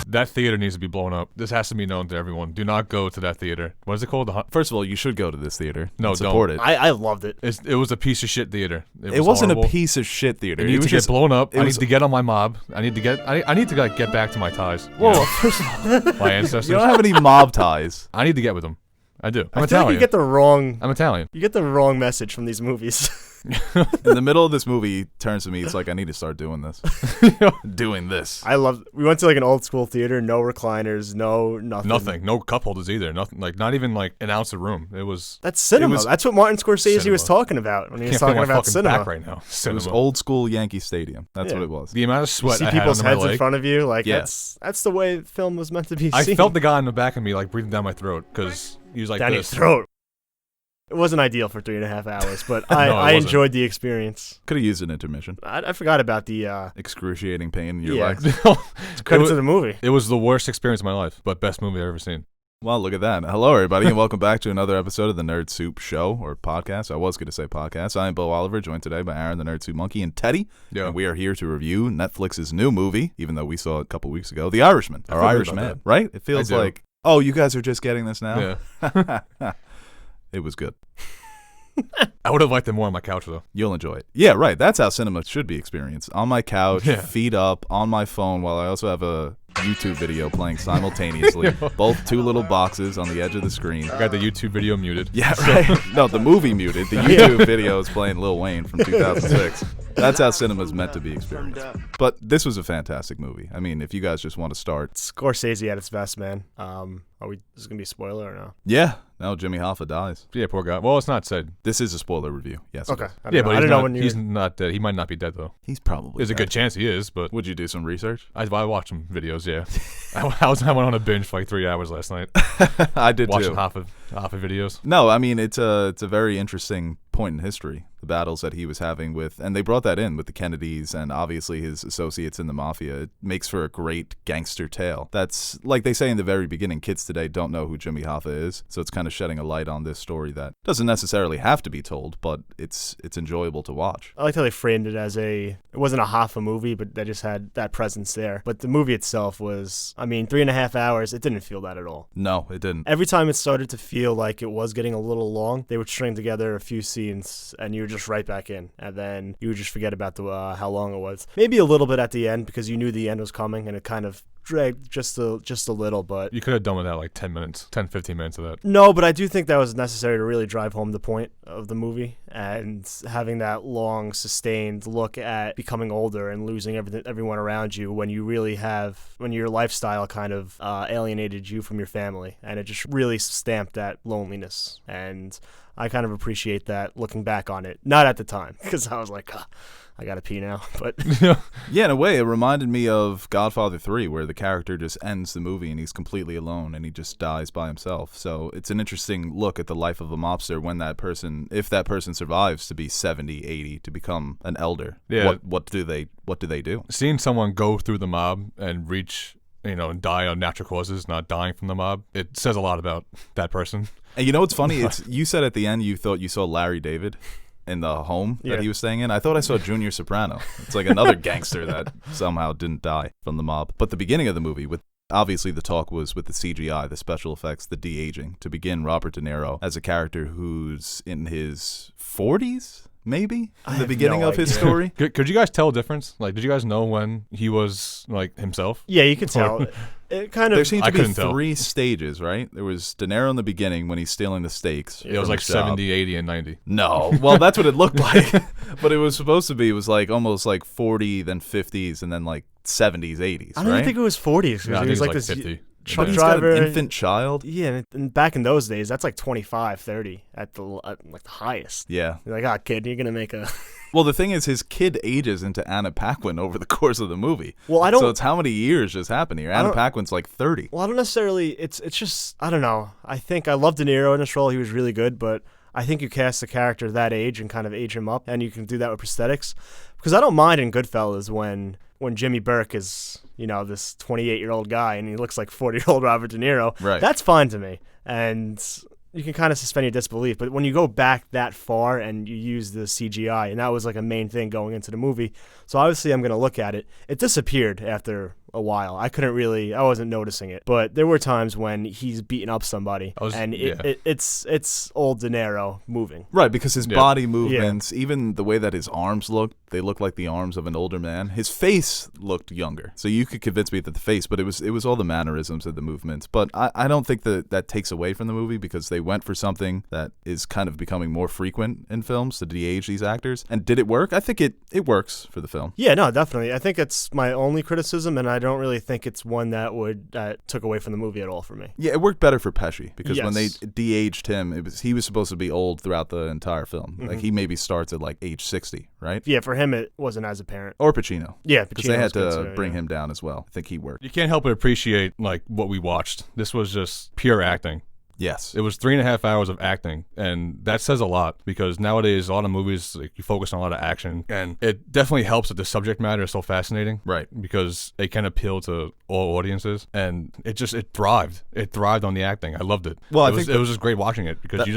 That theater needs to be blown up. This has to be known to everyone. Do not go to that theater. What is it called? First of all, you should go to this theater. No, and support it. I loved it. It was a piece of shit theater. It wasn't horrible. a piece of shit theater. It needs to get blown up. I was- need to get on my mob. I need to like, get back to my ties. Whoa, first of all, My ancestors. You don't have any mob ties. I need to get with them. I do. I'm I feel Italian. like you get the wrong. I'm Italian. You get the wrong message from these movies. In the middle of this movie, he turns to me. It's like, I need to start doing this. Doing this. We went to like an old school theater, no recliners, no nothing. Nothing. No cup holders either. Nothing. Like not even like an ounce of room. It was. That's cinema. That's what Martin Scorsese was talking about when he was Can't feel talking my about fucking cinema. back right now. It Cinema. was old school Yankee Stadium. That's what it was. The amount of You sweat see I had people's under my heads leg. in front of you. Like Yeah. that's the way film was meant to be I seen. felt the guy in the back of me like breathing down my throat because he was like down your this. throat. It wasn't ideal for 3.5 hours, but No, I it wasn't. enjoyed the experience. Could have used an intermission. I forgot about the Excruciating pain in your Yeah. legs. credit to the movie. It was the worst experience of my life, but best movie I've ever seen. Well, look at that. Hello, everybody, and welcome back to another episode of the Nerd Soup Show, or podcast. I was going to say podcast. I am Beau Oliver, joined today by Aaron, the Nerd Soup Monkey, and Teddy. Yeah. And we are here to review Netflix's new movie, even though we saw it a couple weeks ago, The Irishman, or feel good about Irishman, that. right? It feels do. like, oh, you guys are just getting this now? Yeah. It was good. I would have liked it more on my couch though. You'll enjoy it. Yeah, right. That's how cinema should be experienced. On my couch, Yeah. feet up, on my phone, while I also have a YouTube video playing simultaneously. Both two little boxes on the edge of the screen. I got the YouTube video muted. Yeah, right. No, the movie muted. The YouTube video is playing Lil Wayne from 2006. That's how cinema's meant to be experienced. But this was a fantastic movie. I mean, if you guys just want to start. Scorsese at its best, man. Is this gonna be a spoiler or no? Yeah. No, Jimmy Hoffa dies. Yeah, poor guy. Well, it's not said. This is a spoiler review. Yes. it Okay. is. I Yeah, don't but know. I don't know when he's not dead. He might not be dead though. He's probably There's a dead. good chance he is, but Would you do some research? I watched some videos. Yeah, I went on a binge for like 3 hours last night I did watching too. half of videos. No, I mean it's a very interesting point in history, the battles that he was having with, and they brought that in with the Kennedys and obviously his associates in the mafia. It makes for a great gangster tale. That's like they say in the very beginning, kids today don't know who Jimmy Hoffa is, so it's kind of shedding a light on this story that doesn't necessarily have to be told, but it's enjoyable to watch. I liked how they framed it as it wasn't a Hoffa movie, but they just had that presence there. But the movie itself was, 3.5 hours. It didn't feel that at all. No, it didn't. Every time it started to feel like it was getting a little long, they would string together a few scenes, and you were just right back in. And then you would just forget about how long it was. Maybe a little bit at the end because you knew the end was coming, and it kind of dragged just a little, but You could have done with that like 10 minutes, 10, 15 minutes of that. no, but I do think that was necessary to really drive home the point of the movie, and having that long, sustained look at becoming older and losing everyone around you when your lifestyle kind of alienated you from your family, and it just really stamped that loneliness. And I kind of appreciate that looking back on it, not at the time, because I was like, I gotta pee now, but Yeah, in a way, it reminded me of Godfather 3, where the character just ends the movie and he's completely alone and he just dies by himself. So it's an interesting look at the life of a mobster when if that person survives to be 70, 80, to become an elder. Yeah. What do they do? Seeing someone go through the mob and reach, and die on natural causes, not dying from the mob, it says a lot about that person. And you know what's funny? You said at the end you thought you saw Larry David in the home that he was staying in. I thought I saw Junior Soprano. It's like another gangster that somehow didn't die from the mob. But the beginning of the movie, obviously the talk was with the CGI, the special effects, the de-aging. To begin, Robert De Niro as a character who's in his 40s, maybe, in the beginning of his story. Could you guys tell a difference? Like, did you guys know when he was like himself? yeah, you could tell. It kind of. There seemed to I be couldn't tell. 3 stages, right? There was De Niro in the beginning when he's stealing the steaks. It was like 70, 80, and 90. No. Well, that's what it looked like. But it was supposed to be, it was like almost like 40, then 50s, and then like 70s, 80s, I don't even think it was 40s. No, I He think was it like was this 50. truck He's got driver. an infant child. Yeah, and back in those days, that's like 25, 30 at the highest. Yeah. You're like, kid, you're gonna make a. Well, the thing is, his kid ages into Anna Paquin over the course of the movie. Well, I don't. So it's how many years just happened here? Anna Paquin's like 30. Well, I don't necessarily. It's just I don't know. I think I love De Niro in this role. He was really good, but I think you cast a character that age and kind of age him up, and you can do that with prosthetics. Because I don't mind in Goodfellas when Jimmy Burke is this 28-year-old guy and he looks like 40-year-old Robert De Niro. Right. That's fine to me. And you can kind of suspend your disbelief. But when you go back that far and you use the CGI, and that was like a main thing going into the movie, so obviously I'm going to look at it. It disappeared after a while. I wasn't noticing it. But there were times when he's beating up somebody, it's old De Niro moving. Right, because his body movements, even the way that his arms looked, they looked like the arms of an older man. His face looked younger. So you could convince me that the face, but it was all the mannerisms of the movements. But I don't think that takes away from the movie, because they went for something that is kind of becoming more frequent in films to de-age these actors. And did it work? I think it works for the film. Yeah, no, definitely. I think it's my only criticism, and I don't really think it's one that took away from the movie at all for me. Yeah, it worked better for Pesci, because when they de-aged him, he was supposed to be old throughout the entire film. Like, he maybe starts at like age 60, right? Yeah, for him it wasn't as apparent. Or Pacino. Yeah, because they had to bring him down as well. I think he worked. You can't help but appreciate like what we watched. This was just pure acting. Yes. It was 3.5 hours of acting, and that says a lot, because nowadays a lot of movies, like, you focus on a lot of action, and it definitely helps that the subject matter is so fascinating. Right. Because it can appeal to all audiences, and it thrived. It thrived on the acting. I loved it. Well, it was just great watching it, because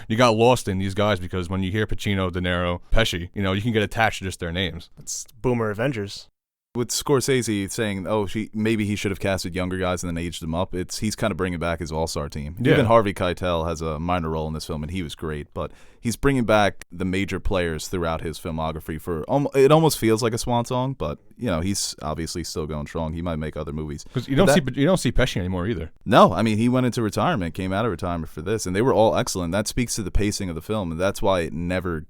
you got lost in these guys, because when you hear Pacino, De Niro, Pesci, you can get attached to just their names. It's Boomer Avengers. With Scorsese saying, maybe he should have casted younger guys and then aged them up, he's kind of bringing back his all-star team. Yeah. Even Harvey Keitel has a minor role in this film, and he was great. But he's bringing back the major players throughout his filmography. It almost feels like a swan song, but he's obviously still going strong. He might make other movies. Because you don't see Pesci anymore either. No, I mean, he went into retirement, came out of retirement for this, and they were all excellent. That speaks to the pacing of the film, and that's why it never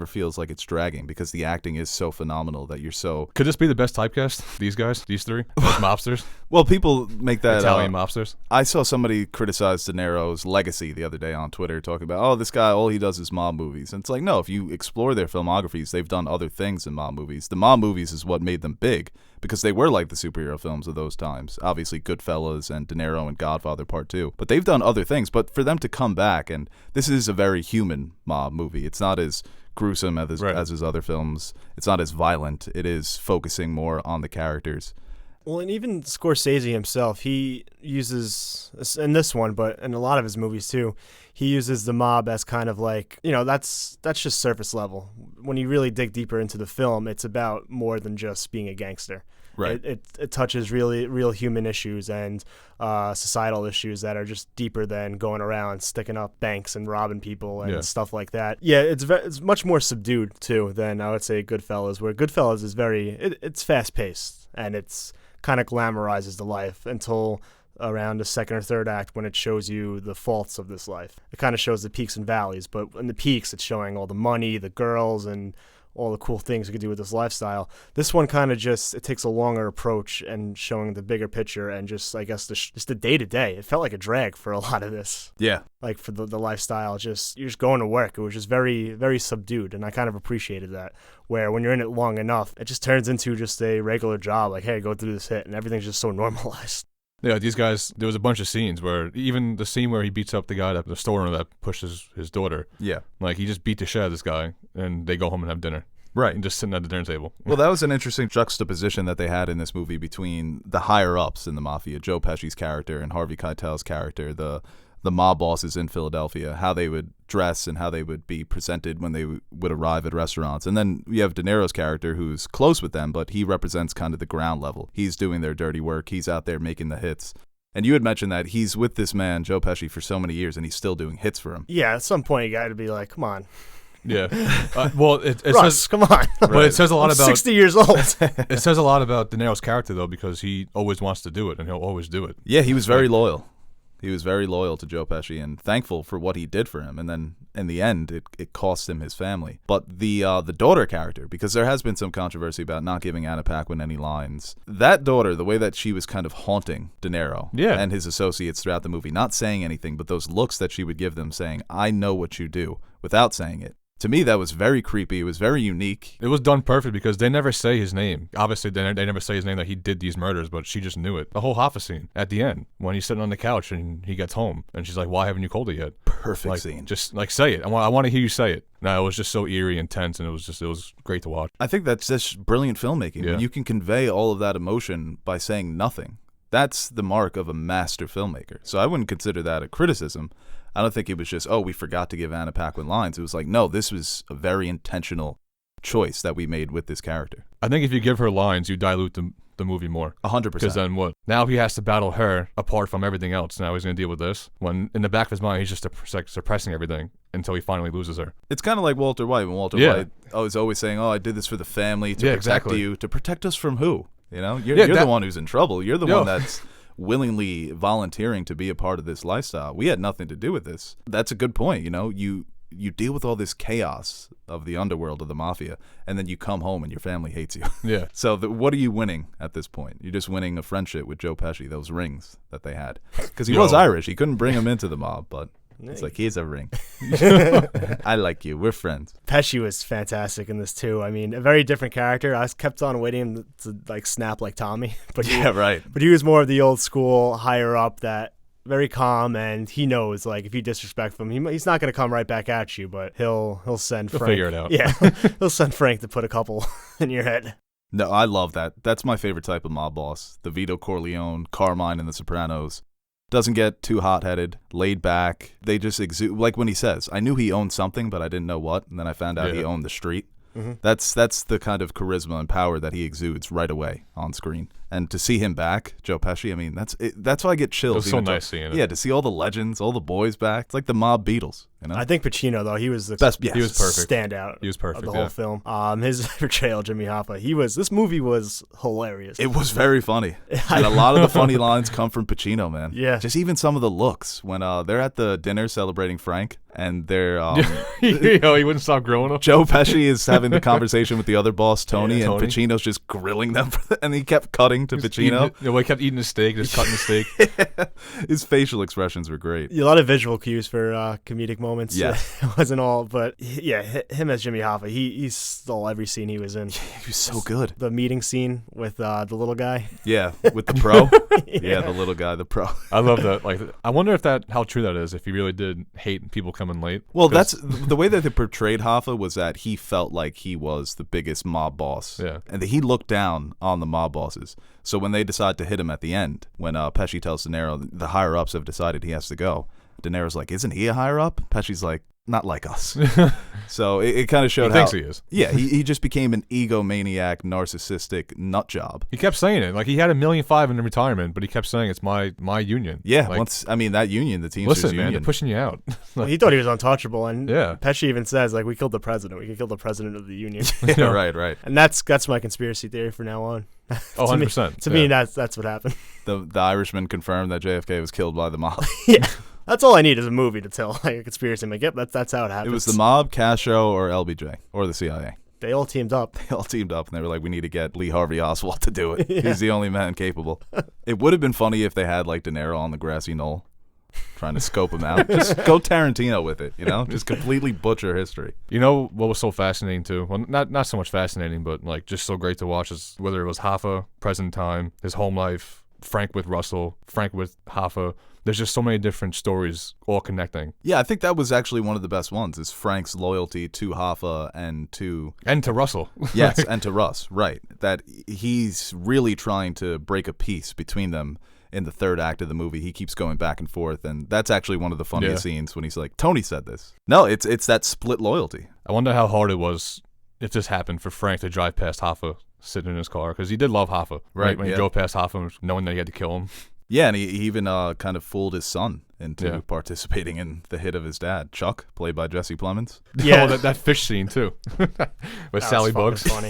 feels like it's dragging, because the acting is so phenomenal that you're so. Could this be the best typecast? These guys, these three, those mobsters. Well, people make that Italian mobsters. I saw somebody criticize De Niro's legacy the other day on Twitter, talking about, this guy, all he does is mob movies. And it's like, no, if you explore their filmographies, they've done other things in mob movies. The mob movies is what made them big, because they were like the superhero films of those times. Obviously, Goodfellas and De Niro and Godfather Part 2. But they've done other things. But for them to come back, and this is a very human mob movie. It's not as gruesome as his other films. It's not as violent. It is focusing more on the characters. Well, and even Scorsese himself, he uses, in this one, but in a lot of his movies too, he uses the mob as kind of like, that's just surface level. When you really dig deeper into the film, it's about more than just being a gangster. Right. It touches real human issues and societal issues that are just deeper than going around sticking up banks and robbing people and stuff like that. Yeah, it's much more subdued too than I would say Goodfellas, where Goodfellas is it's fast paced, and it's kind of glamorizes the life until around the second or third act, when it shows you the faults of this life. It kind of shows the peaks and valleys, but in the peaks it's showing all the money, the girls, and all the cool things you could do with this lifestyle. This one kind of it takes a longer approach and showing the bigger picture, and just, I guess, just the day-to-day. It felt like a drag for a lot of this. Yeah. Like for the lifestyle, you're just going to work. It was just very, very subdued, and I kind of appreciated that, where when you're in it long enough, it just turns into just a regular job. Like, hey, go through this hit, and everything's just so normalized. Yeah, these guys, there was a bunch of scenes where, even the scene where he beats up the guy, the store owner that pushes his daughter. Yeah. Like, he just beat the shit out of this guy, and they go home and have dinner. Right. And just sitting at the dinner table. Well, that was an interesting juxtaposition that they had in this movie between the higher-ups in the mafia, Joe Pesci's character and Harvey Keitel's character, the mob bosses in Philadelphia, how they would dress and how they would be presented when they would arrive at restaurants. And then you have De Niro's character, who's close with them, but he represents kind of the ground level. He's doing their dirty work. He's out there making the hits. And you had mentioned that he's with this man, Joe Pesci, for so many years, and he's still doing hits for him. Yeah, at some point you got to be like, come on. Yeah. Well, it Russ, says, come on. But it says a lot about 60 years old. It says a lot about De Niro's character, though, because he always wants to do it, and he'll always do it. Yeah, he was very loyal. He was very loyal to Joe Pesci and thankful for what he did for him. And then in the end, it cost him his family. But the daughter character, because there has been some controversy about not giving Anna Paquin any lines. That daughter, the way that she was kind of haunting De Niro and his associates throughout the movie, not saying anything, but those looks that she would give them saying, I know what you do, without saying it. To me, that was very creepy. It was very unique. It was done perfect because they never say his name. Obviously, they never say his name that he did these murders, but she just knew it. The whole Hoffa scene at the end, when he's sitting on the couch and he gets home, and she's like, why haven't you called it yet? Perfect scene. Just, say it. I want to hear you say it. No, it was just so eerie and tense, and it was great to watch. I think that's just brilliant filmmaking. Yeah. You can convey all of that emotion by saying nothing. That's the mark of a master filmmaker. So I wouldn't consider that a criticism. I don't think it was just, oh, we forgot to give Anna Paquin lines. It was like, no, this was a very intentional choice that we made with this character. I think if you give her lines, you dilute the movie more. 100%. Because then what? Now he has to battle her apart from everything else. Now he's going to deal with this. When in the back of his mind, he's just suppressing everything until he finally loses her. It's kind of like Walter White. When Walter White is always saying, oh, I did this for the family, to protect you. To protect us from who? You know, you're the one who's in trouble. You're the one that's willingly volunteering to be a part of this lifestyle. We had nothing to do with this. That's a good point. You know, you deal with all this chaos of the underworld of the mafia, and then you come home and your family hates you. Yeah. So what are you winning at this point? You're just winning a friendship with Joe Pesci, those rings that they had. Because he was Irish. He couldn't bring him into the mob, but it's like, here's a ring. I like you. We're friends. Pesci was fantastic in this too. I mean, a very different character. I kept on waiting to like snap like Tommy. But But he was more of the old school, higher up, that very calm, and he knows like if you disrespect him, he's not going to come right back at you, but he'll send Frank. Figure it out. Yeah, he'll send Frank to put a couple in your head. No, I love that. That's my favorite type of mob boss. The Vito Corleone, Carmine in The Sopranos. Doesn't get too hot-headed, laid back. They just exude, like when he says, I knew he owned something, but I didn't know what, and then I found out he owned the street. Mm-hmm. That's the kind of charisma and power that he exudes right away on screen. And to see him back, Joe Pesci, I mean, that's why I get chills. It was so nice seeing it. Yeah, to see all the legends, all the boys back. It's like the mob Beatles, you know? I think Pacino, though, he was the best. He was perfect. Standout. He was perfect of the whole film. His portrayal, Jimmy Hoffa, this movie was hilarious. It was very funny. And a lot of the funny lines come from Pacino, man. Yeah. Just even some of the looks when they're at the dinner celebrating Frank, and they're he wouldn't stop growing up. Joe Pesci is having the conversation with the other boss, Tony, and Pacino's just grilling them, and he kept cutting to Pacino. He kept eating the steak, just cutting the steak. His facial expressions were great. A lot of visual cues for comedic moments. Yeah. It wasn't all, but him as Jimmy Hoffa, he stole every scene he was in. He was so good. The meeting scene with the little guy. Yeah, with the pro. Yeah, the little guy, the pro. I love that. Like, I wonder how true that is, if he really did hate people coming late. Well, that's the way that they portrayed Hoffa, was that he felt like he was the biggest mob boss. Yeah. And that he looked down on the mob bosses. So when they decide to hit him at the end, when Pesci tells De Niro the higher ups have decided he has to go, De Niro's like, isn't he a higher up? Pesci's like, not like us. So it kind of showed he thinks he is. Yeah, he just became an egomaniac, narcissistic nut job. He kept saying it. Like, he had $1.5 million in the retirement, but he kept saying it's my union. Yeah, like, that union, the Teamsters listen, union. man, they're pushing you out. Well, he thought he was untouchable, and yeah. Pesci even says, like, we killed the president. We could kill the president of the union. Yeah, right. And that's my conspiracy theory from now on. 100%. To me, that's what happened. The Irishman confirmed that JFK was killed by the mob. Yeah. That's all I need is a movie to tell like a conspiracy. I'm like, yep, that's how it happens. It was the mob, Castro, or LBJ, or the CIA. They all teamed up. They all teamed up, and they were like, we need to get Lee Harvey Oswald to do it. Yeah. He's the only man capable. It would have been funny if they had, like, De Niro on the grassy knoll trying to scope him out. Just go Tarantino with it, you know? Just completely butcher history. You know what was so fascinating, too? Well, not so much fascinating, but, like, just so great to watch is whether it was Hoffa, present time, his home life, Frank with Russell, Frank with Hoffa. There's just so many different stories all connecting. Yeah, I think that was actually one of the best ones, is Frank's loyalty to Hoffa and to Russell. Yes, and to Russ, right. That he's really trying to break a peace between them in the third act of the movie. He keeps going back and forth, and that's actually one of the funniest scenes when he's like, Tony said this. No, it's that split loyalty. I wonder how hard it was if this happened for Frank to drive past Hoffa sitting in his car, because he did love Hoffa, right? When he drove past Hoffa, knowing that he had to kill him. Yeah, and he even kind of fooled his son into participating in the hit of his dad, Chuck, played by Jesse Plemons. Yeah, that fish scene too, with Sally Bugs. Funny.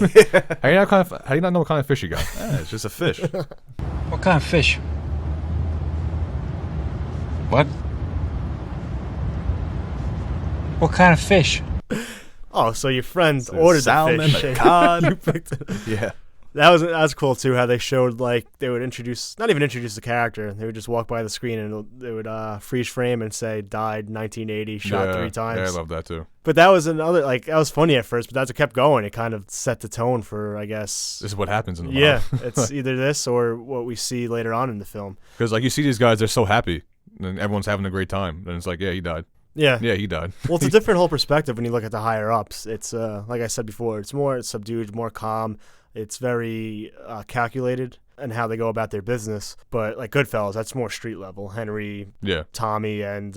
How do you not know what kind of fish you got? Yeah, it's just a fish. What kind of fish? What? What kind of fish? Oh, so your friends ordered salmon, the fish. The cod. You picked it. Yeah. That was cool too. How they showed like they would not even introduce the character. They would just walk by the screen and they would freeze frame and say died 1980, shot 3 times. Yeah, I love that too. But that was another that was funny at first, but as it kept going, it kind of set the tone for this is what happens in the mob. Yeah, it's either this or what we see later on in the film. Because like you see these guys, they're so happy and everyone's having a great time, and it's like he died. Yeah. Yeah, he died. Well, it's a different whole perspective when you look at the higher ups. It's like I said before, it's more subdued, more calm. It's very calculated in how they go about their business. But like Goodfellas, that's more street level. Henry, Tommy, and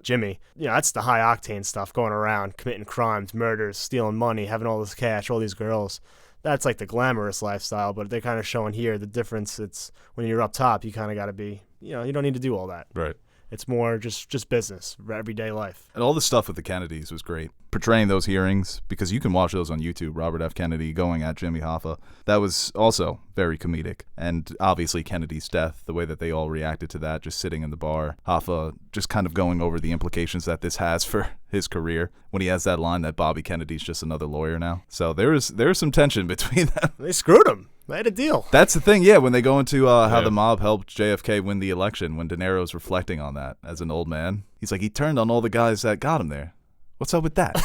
Jimmy. You know, that's the high octane stuff, going around committing crimes, murders, stealing money, having all this cash, all these girls. That's like the glamorous lifestyle. But they're kind of showing here the difference. It's when you're up top, you kind of got to be. You know, you don't need to do all that. Right. It's more just business, everyday life. And all the stuff with the Kennedys was great. Portraying those hearings, because you can watch those on YouTube, Robert F. Kennedy going at Jimmy Hoffa. That was also very comedic. And obviously Kennedy's death, the way that they all reacted to that, just sitting in the bar. Hoffa just kind of going over the implications that this has for his career when he has that line that Bobby Kennedy's just another lawyer now. So there is some tension between them. They screwed him. They had a deal. That's the thing, yeah, when they go into how the mob helped JFK win the election, when De Niro's reflecting on that as an old man. He's like, he turned on all the guys that got him there. What's up with that?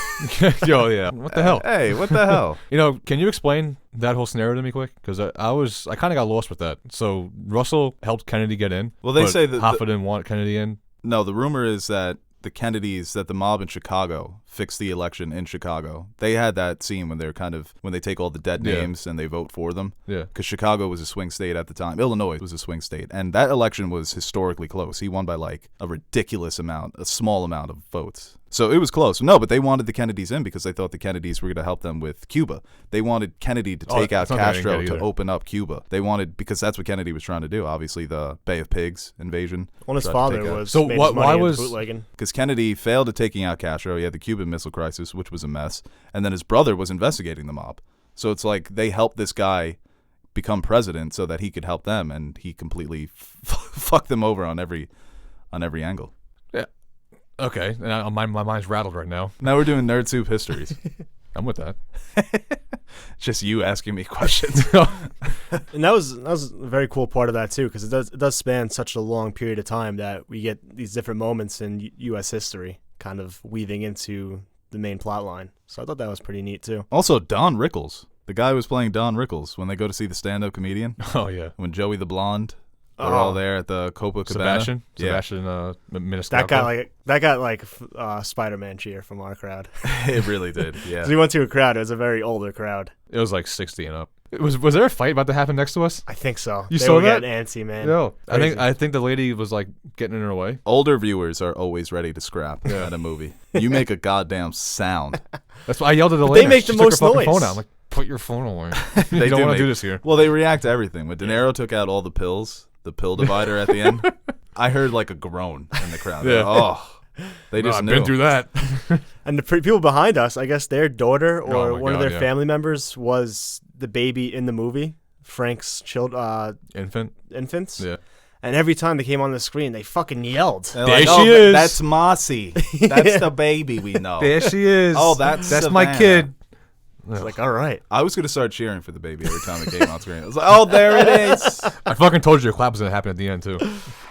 Yo, yeah. What the hell? Hey, what the hell? You know, can you explain that whole scenario to me quick? Because I kind of got lost with that. So Russell helped Kennedy get in. Well, they say that Hoffa didn't want Kennedy in. No, the rumor is that the Kennedys, that the mob in Chicago fixed the election in Chicago. They had that scene when they take all the dead names and they vote for them. Yeah. Because Chicago was a swing state at the time. Illinois was a swing state. And that election was historically close. He won by like a ridiculous amount, a small amount of votes. So it was close. No, but they wanted the Kennedys in because they thought the Kennedys were going to help them with Cuba. They wanted Kennedy to take out Castro to open up Cuba. They wanted, because that's what Kennedy was trying to do, obviously, the Bay of Pigs invasion. Well, his father was. So why was bootlegging? Because Kennedy failed at taking out Castro. He had the Cuban Missile Crisis, which was a mess. And then his brother was investigating the mob. So it's like they helped this guy become president so that he could help them, and he completely fucked them over on every angle. Yeah. Okay. My mind's rattled right now. Now we're doing Nerd Soup histories. I'm with that. Just you asking me questions. And that was a very cool part of that too, because it does span such a long period of time that we get these different moments in U.S. history kind of weaving into the main plot line. So I thought that was pretty neat too. Also, Don Rickles. The guy who was playing Don Rickles when they go to see the stand-up comedian. Oh, yeah. When Joey the Blonde, they're all there at the Copacabana. Sebastian Maniscalco. That got like Spider-Man cheer from our crowd. It really did, yeah. So we went to a crowd. It was a very older crowd. It was like 60 and up. Was there a fight about to happen next to us? I think so. They saw were that? getting antsy, man. No. I think the lady was like getting in her way. Older viewers are always ready to scrap at a movie. You make a goddamn sound. That's why I yelled at the lady. They make the most noise. Phone out. I'm like, put your phone away. They don't want to do this here. Well, they react to everything. When De Niro took out all the pills, the pill divider at the end, I heard like a groan in the crowd. Yeah. They just knew. I've been through that. And the people behind us, I guess their daughter or one of their family members was the baby in the movie, Frank's infants. Yeah. And every time they came on the screen, they fucking yelled. There she is. That's Mossy. That's the baby we know. There she is. Oh, that's my kid. It's like, all right. I was going to start cheering for the baby every time it came on screen. I was like, oh, there it is. I fucking told you a clap was going to happen at the end, too.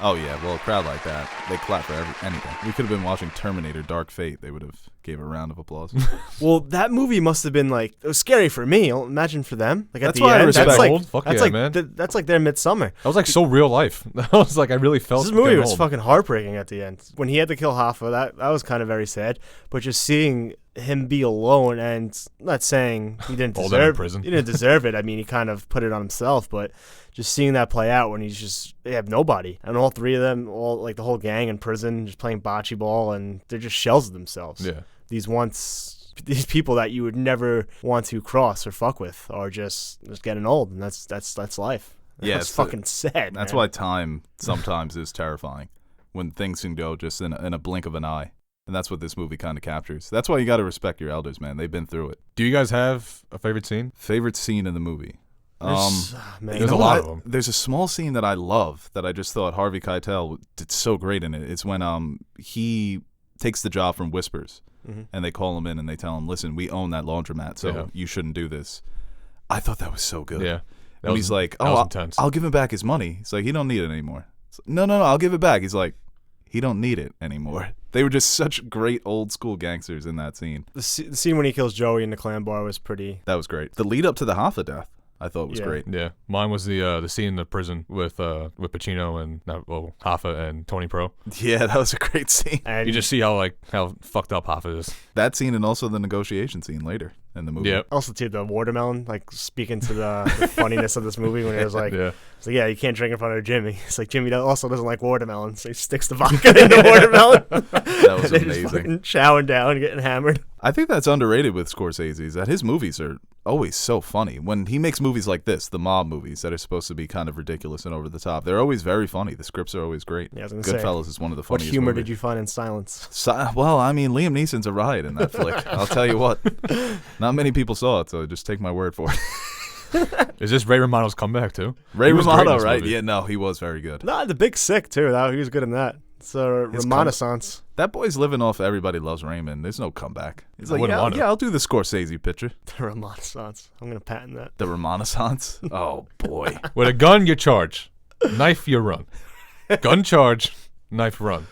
Oh, yeah. Well, a crowd like that, they clap for anything. We could have been watching Terminator Dark Fate. They would have gave a round of applause. Well, that movie must have been like, it was scary for me. Imagine for them. Like, that's at the why end, I respect that's like, old. Fuck that's yeah, like, man. That's like their Midsummer. That was like so real life. That was like, I really felt this movie was old. fucking heartbreaking at the end. When he had to kill Hoffa, that was kind of very sad. But just seeing him be alone, and not saying he didn't deserve it. I mean, he kind of put it on himself, but just seeing that play out when they have nobody, and all three of them, all like the whole gang in prison, just playing bocce ball, and they're just shells of themselves. Yeah, these people that you would never want to cross or fuck with are just getting old, and that's life. Yeah, it's fucking sad. That's man. why time sometimes is terrifying, when things can go just in a blink of an eye. And that's what this movie kind of captures. That's why you got to respect your elders, man. They've been through it. Do you guys have a favorite scene? Favorite scene in the movie? There's a lot of them. There's a small scene that I love that I just thought Harvey Keitel did so great in it. It's when he takes the job from Whispers, and they call him in and they tell him, listen, we own that laundromat, so you shouldn't do this. I thought that was so good. Yeah. And he's like, I'll give him back his money. He's like, he don't need it anymore. Like, no, I'll give it back. He's like, he don't need it anymore. They were just such great old school gangsters in that scene. The scene when he kills Joey in the clam bar was pretty. That was great. The lead up to the Hoffa death. I thought was great. Yeah, mine was the scene in the prison with Pacino and Hoffa and Tony Pro. Yeah, that was a great scene. And You just see how fucked up Hoffa is. That scene and also the negotiation scene later in the movie. Yeah. also too the watermelon, like speaking to the funniness of this movie when it was like, Yeah. it's like, yeah, you can't drink in front of Jimmy. It's like Jimmy also doesn't like watermelon, so he sticks the vodka in the watermelon. That was And they just amazing. fucking chowing down, getting hammered. I think that's underrated with Scorsese, is that his movies are always so funny. When he makes movies like this, the mob movies that are supposed to be kind of ridiculous and over the top, they're always very funny. The scripts are always great. Yeah, I was gonna say, Goodfellas is one of the what funniest humor movies. did you find in Silence? Well, I mean, Liam Neeson's a riot in that flick. I'll tell you what. Not many people saw it, so just take my word for it. Is this Ray Romano's comeback too? Ray He was great in Romano, this right? movie. Yeah, no, he was very good. Nah, the Big Sick too. He was good in that. It's a His renaissance. That boy's living off Everybody Loves Raymond. There's no comeback. He's I like, wouldn't want it. yeah, I'll do the Scorsese picture. The renaissance. I'm gonna patent that. The Renaissance. Oh, boy. With a gun, you charge. Knife, you run. Gun charge. Knife, run.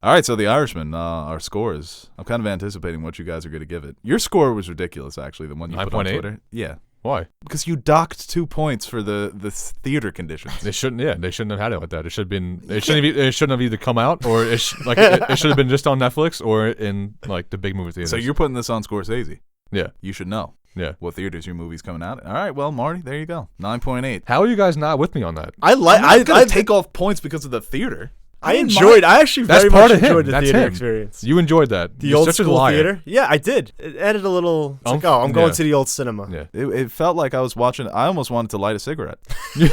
All right, so The Irishman, our scores. I'm kind of anticipating what you guys are going to give it. Your score was ridiculous, actually, the one you put on 9.8? Twitter. Yeah, Why? because you docked 2 points for the theater conditions. They shouldn't. Yeah, they shouldn't have had it like that. It should have been. It shouldn't have either come out or it should have been just on Netflix or in like the big movie theaters. So you're putting this on Scorsese. Yeah. You should know Yeah. what theaters your movie's coming out. All right, well, Marty, there you go. 9.8. How are you guys not with me on that? I like. I'm not going to take off points because of the theater. I actually That's very part much of him. enjoyed the That's theater him. experience. You enjoyed that. The You're old such a school liar. theater. Yeah, I did. It added a little. It's like, I'm going yeah. to the old cinema. Yeah. It felt like I was watching. I almost wanted to light a cigarette. You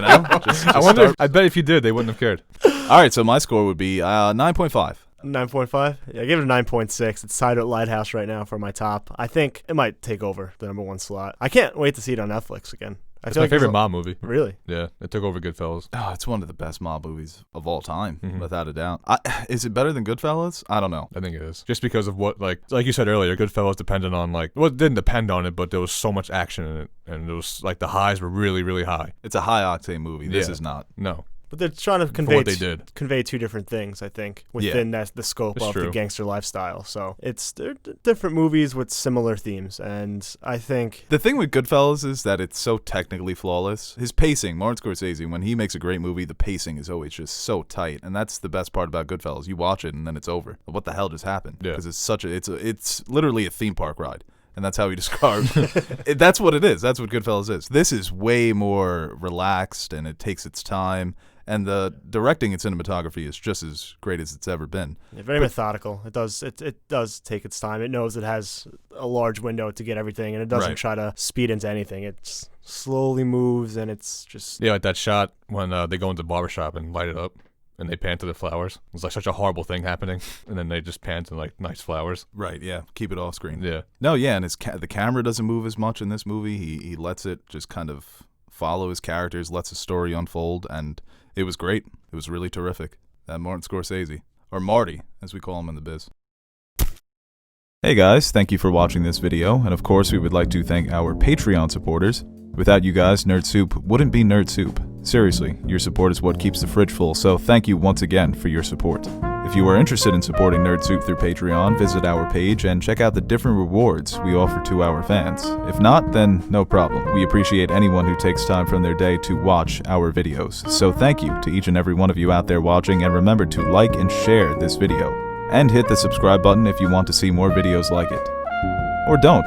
know? Just I wonder. start- I bet if you did, they wouldn't have cared. All right, so my score would be 9.5. 9.5. Yeah, I give it a 9.6. It's tied at Lighthouse right now for my top. I think it might take over the number one slot. I can't wait to see it on Netflix again. It's my favorite mob movie. Really? Yeah, it took over Goodfellas. Oh, it's one of the best mob movies of all time, without a doubt. Is it better than Goodfellas? I don't know. I think it is. Just because of what, like you said earlier, Goodfellas depended on, it didn't depend on it, but there was so much action in it. And it was, the highs were really, really high. It's a high-octane movie. This Yeah. is not. No. But they're trying to what they did. convey two different things, I think, within the scope It's of the true. gangster lifestyle. So they're different movies with similar themes, and I think The thing with Goodfellas is that it's so technically flawless. His pacing, Martin Scorsese, when he makes a great movie, the pacing is always just so tight, and that's the best part about Goodfellas. You watch it, and then it's over. What the hell just happened? Yeah. Because it's literally a theme park ride. And that's how he described That's what it is. That's what Goodfellas is. This is way more relaxed, and it takes its time. And the directing and cinematography is just as great as it's ever been. very methodical. It does take its time. It knows it has a large window to get everything, and it doesn't Right. try to speed into anything. It slowly moves, and it's just Yeah, like that shot when they go into the barbershop and light it up. And they pan to the flowers. It's like such a horrible thing happening. And then they just pan to nice flowers. Right, yeah. Keep it off screen. Yeah. No, yeah, and the camera doesn't move as much in this movie. He lets it just kind of follow his characters, lets the story unfold, and it was great. It was really terrific. Martin Scorsese, or Marty, as we call him in the biz. Hey guys, thank you for watching this video, and of course we would like to thank our Patreon supporters. Without you guys, Nerd Soup wouldn't be Nerd Soup. Seriously, your support is what keeps the fridge full, so thank you once again for your support. If you are interested in supporting Nerd Soup through Patreon, visit our page and check out the different rewards we offer to our fans. If not, then no problem. We appreciate anyone who takes time from their day to watch our videos. So thank you to each and every one of you out there watching, and remember to like and share this video. And hit the subscribe button if you want to see more videos like it. Or don't.